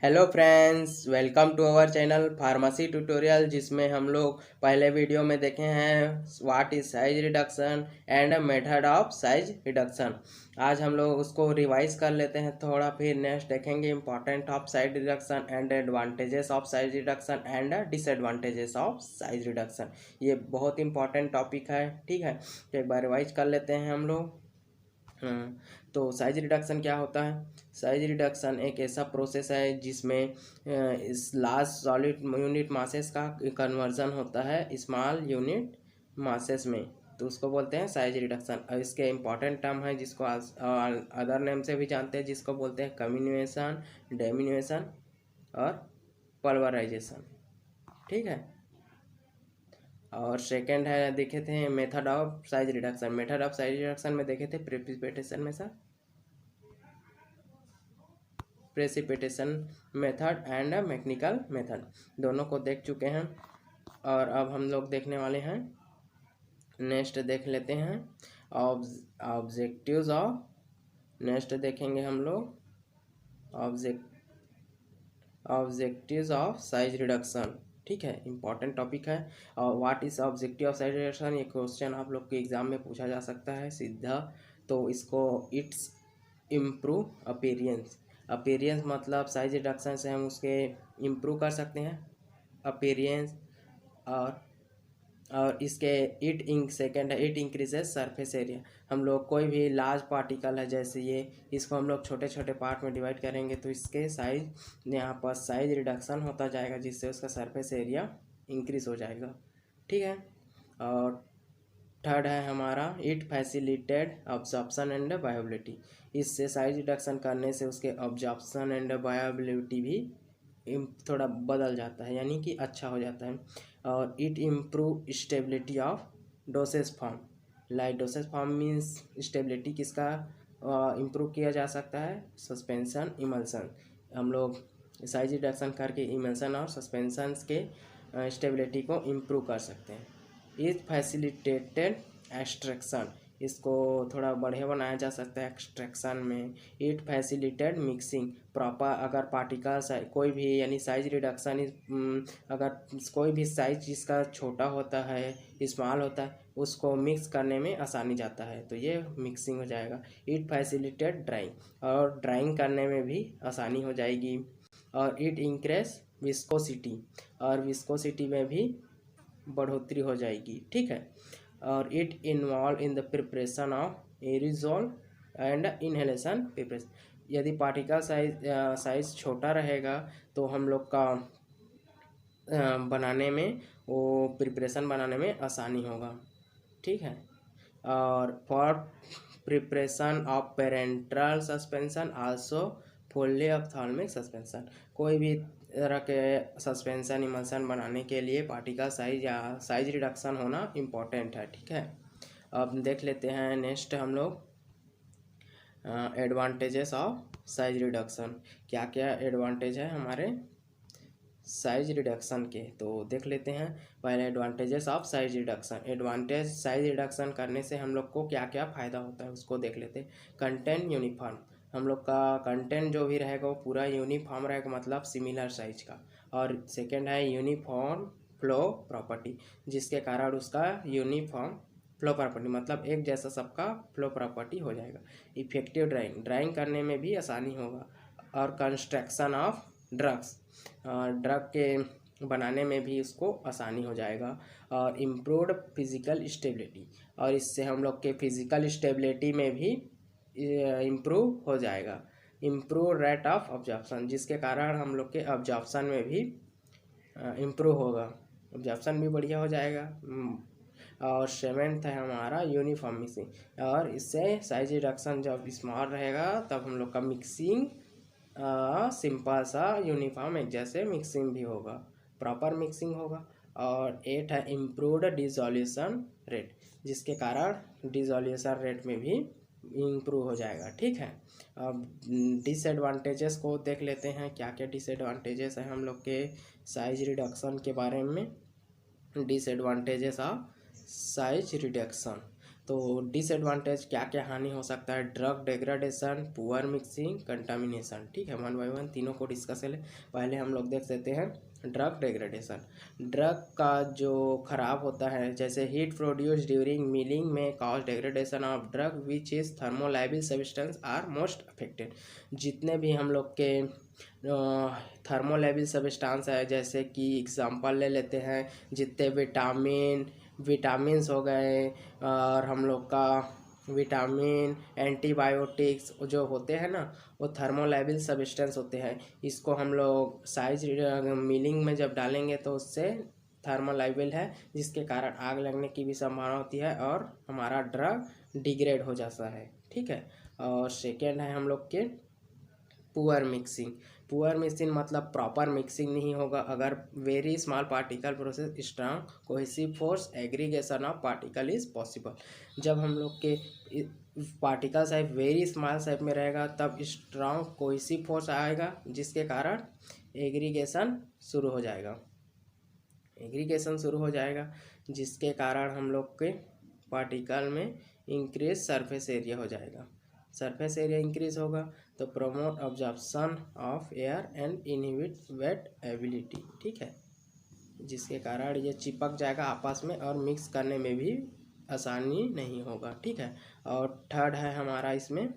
Hello friends, welcome to our channel pharmacy tutorial, जिसमें हम लोग पहले वीडियो में देखे हैं what is size reduction and method of size reduction. आज हम लोग उसको रिवाइज कर लेते हैं थोड़ा, फिर नेक्स्ट देखेंगे important of size reduction and advantages of size reduction and disadvantages of size reduction. ये बहुत इंपॉर्टेंट टॉपिक है, ठीक है। तो एक बार रिवाइज कर लेते हैं हम लोग। तो साइज रिडक्शन क्या होता है? साइज रिडक्शन एक ऐसा प्रोसेस है जिसमें इस लार्ज सॉलिड यूनिट मासेस का कन्वर्जन होता है स्मॉल यूनिट मासेस में, तो उसको बोलते हैं साइज रिडक्शन। और इसके इंपॉर्टेंट टर्म है जिसको अदर नेम से भी जानते हैं, जिसको बोलते हैं कम्युनिकेशन, डेमिनुएशन और पल्वराइजेशन, ठीक है। और सेकंड है, देखे थे method of size reduction. Method of size reduction में देखे थे प्रेसिपिटेशन में sir, precipitation method and mechanical method, दोनों को देख चुके हैं। और अब हम लोग देखने वाले हैं, नेक्स्ट देख लेते हैं ऑब्जेक्टिव्स ऑफ, नेक्स्ट देखेंगे हम लोग ऑब्जेक्टिव्स ऑफ साइज रिडक्शन, ठीक है। इंपॉर्टेंट टॉपिक है। और what is objective of size reduction, ये क्वेश्चन आप लोग के एग्जाम में पूछा जा सकता है सीधा। तो इसको इट्स इम्प्रूव अपीयरेंस, अपीयरेंस मतलब साइज रिडक्शन से हम उसके इम्प्रूव कर सकते हैं अपीयरेंस। और इसके सेकेंड है इट इंक्रीजेस सरफेस एरिया। हम लोग कोई भी लार्ज पार्टिकल है जैसे ये, इसको हम लोग छोटे छोटे पार्ट में डिवाइड करेंगे तो इसके साइज यहाँ पर साइज रिडक्शन होता जाएगा, जिससे उसका सरफेस एरिया इंक्रीज हो जाएगा, ठीक है। और थर्ड है हमारा it facilitated absorption and viability, इससे साइज रिडक्शन करने से उसके ऑब्जॉर्प्शन एंड वायबिलिटी भी थोड़ा बदल जाता है, यानी कि अच्छा हो जाता है। और it improve stability of dosage form, like dosage form means stability किसका इम्प्रूव किया जा सकता है? Suspension emulsion. हम लोग साइज रिडक्शन करके इमल्सन और सस्पेंशन के स्टेबिलिटी को इम्प्रूव कर सकते हैं। इट फैसिलिटेटेड एक्सट्रैक्शन, इसको थोड़ा बढ़िया बनाया जा सकता है एक्सट्रैक्शन में। इट फैसिलिटेड मिक्सिंग प्रॉपर, अगर पार्टिकल्स कोई भी यानी साइज रिडक्शन अगर कोई भी साइज जिसका छोटा होता है, स्मॉल होता है, उसको मिक्स करने में आसानी जाता है, तो ये मिक्सिंग हो जाएगा। इट फैसिलिटेड ड्राइंग, और ड्राइंग करने में भी आसानी हो जाएगी। और इट इंक्रीज विस्कोसिटी, और विस्कोसिटी में भी बढ़ोतरी हो जाएगी, ठीक है। और it involve in the preparation of aerosol and inhalation preparation, यदि पार्टिकल साइज छोटा रहेगा तो हम लोग का बनाने में, वो प्रिपरेशन बनाने में आसानी होगा, ठीक है। और for preparation of parenteral suspension also fully ophthalmic suspension, कोई भी तरह के सस्पेंशन इमल्सन बनाने के लिए पार्टिकल साइज या साइज रिडक्शन होना इम्पोर्टेंट है, ठीक है। अब देख लेते हैं नेक्स्ट हम लोग एडवांटेजेस ऑफ साइज रिडक्शन, क्या क्या एडवांटेज है हमारे साइज रिडक्शन के, तो देख लेते हैं। पहले advantages of size reduction, advantage size reduction करने से हम लोग को क्या क्या फ़ायदा होता है उसको देख लेते हैं। कंटेंट यूनिफॉर्म, हम लोग का कंटेंट जो भी रहेगा वो पूरा यूनिफॉर्म रहेगा, मतलब सिमिलर साइज का। और सेकंड है यूनिफॉर्म फ्लो प्रॉपर्टी, जिसके कारण उसका यूनिफॉर्म फ्लो प्रॉपर्टी मतलब एक जैसा सबका फ्लो प्रॉपर्टी हो जाएगा। इफेक्टिव ड्राइंग, ड्राइंग करने में भी आसानी होगा। और कंस्ट्रक्शन ऑफ ड्रग्स, ड्रग के बनाने में भी उसको आसानी हो जाएगा। और इम्प्रूव्ड फिज़िकल स्टेबिलिटी, और इससे हम लोग के फिज़िकल स्टेबिलिटी में भी इम्प्रूव हो जाएगा। इम्प्रूव रेट ऑफ ऑब्जॉर्प्शन, जिसके कारण हम लोग के ऑब्जॉर्प्शन में भी इम्प्रूव होगा, ऑब्जॉर्प्शन भी बढ़िया हो जाएगा। और सेवेंथ है हमारा यूनिफॉर्म मिक्सिंग, और इससे साइज रिडक्शन जब स्मॉल रहेगा तब हम लोग का मिक्सिंग सिंपल सा यूनिफॉर्म एक जैसे मिक्सिंग भी होगा, प्रॉपर मिक्सिंग होगा। और एट है इम्प्रूव्ड डिसोल्यूशन रेट, जिसके कारण डिसोल्यूशन रेट में भी इम्प्रूव हो जाएगा, ठीक है। अब डिसएडवांटेजेस को देख लेते हैं, क्या क्या डिसएडवांटेजेस हैं हम लोग के साइज रिडक्शन के बारे में। डिसएडवांटेजेस ऑफ साइज रिडक्शन, तो डिसएडवांटेज क्या क्या हानि हो सकता है, ड्रग डेग्रेडेशन, पुअर मिक्सिंग, कंटामिनेशन। ठीक है, 1 बाय 1 तीनों को डिस्कस कर ले। पहले हम लोग देख सकते हैं ड्रग डेग्रेडेशन। ड्रग का जो खराब होता है, जैसे हीट प्रोड्यूस ड्यूरिंग मिलिंग में cause degradation of drug which is thermolabile substance are most affected. जितने भी हम लोग के थर्मोलाइबल सब्सटेंस है, जैसे कि एग्जांपल ले लेते हैं, जितने विटामिन्स हो गए और हम लोग का विटामिन, एंटीबायोटिक्स जो होते हैं ना, वो थर्मोलाइबल सब्सटेंस होते हैं। इसको हम लोग साइज मिलिंग में जब डालेंगे तो उससे थर्मोलाइबल है, जिसके कारण आग लगने की भी संभावना होती है और हमारा ड्रग डिग्रेड हो जाता है। ठीक है, और सेकेंड है हम लोग के पुअर मिक्सिंग। पुअर मिक्सिंग मतलब प्रॉपर मिक्सिंग नहीं होगा। अगर very small particle process strong cohesive force aggregation of particle is possible. जब हम लोग के particle size very small size में रहेगा तब स्ट्रॉन्ग कोहेसिव फोर्स आएगा, जिसके कारण एग्रीगेशन शुरू हो जाएगा, जिसके कारण हम लोग के पार्टिकल में इंक्रीज सरफेस एरिया हो जाएगा। सरफेस एरिया इंक्रीज होगा तो promote absorption of air and inhibit wettability. ठीक है, जिसके कारण ये चिपक जाएगा आपस में और मिक्स करने में भी आसानी नहीं होगा। ठीक है, और थर्ड है हमारा इसमें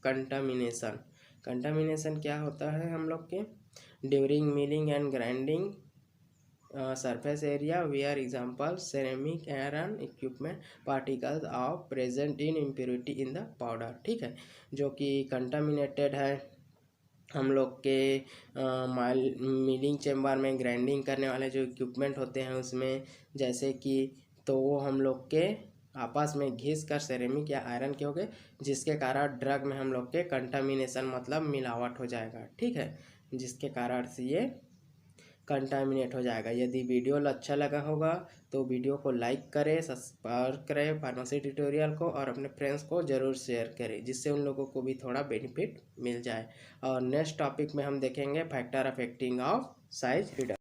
कंटामिनेशन। कंटामिनेशन क्या होता है हम लोग के, during milling and grinding surface area where example ceramic iron equipment particles are present in impurity in the powder। ठीक है, जो कि कंटामिनेटेड है हम लोग के मिलिंग चेम्बर में ग्राइंडिंग करने वाले जो इक्विपमेंट होते हैं उसमें, जैसे कि तो वो हम लोग के आपस में घिस कर सेरेमिक या आयरन के हो गए, जिसके कारण ड्रग में हम लोग के कंटामिनेशन मतलब मिलावट हो जाएगा। ठीक है, जिसके कारण से ये कंटामिनेट हो जाएगा। यदि वीडियो अच्छा लगा होगा तो वीडियो को लाइक करें, सब्सक्राइब करें फार्मेसी ट्यूटोरियल को, और अपने फ्रेंड्स को ज़रूर शेयर करें, जिससे उन लोगों को भी थोड़ा बेनिफिट मिल जाए। और नेक्स्ट टॉपिक में हम देखेंगे factor affecting of size reduction.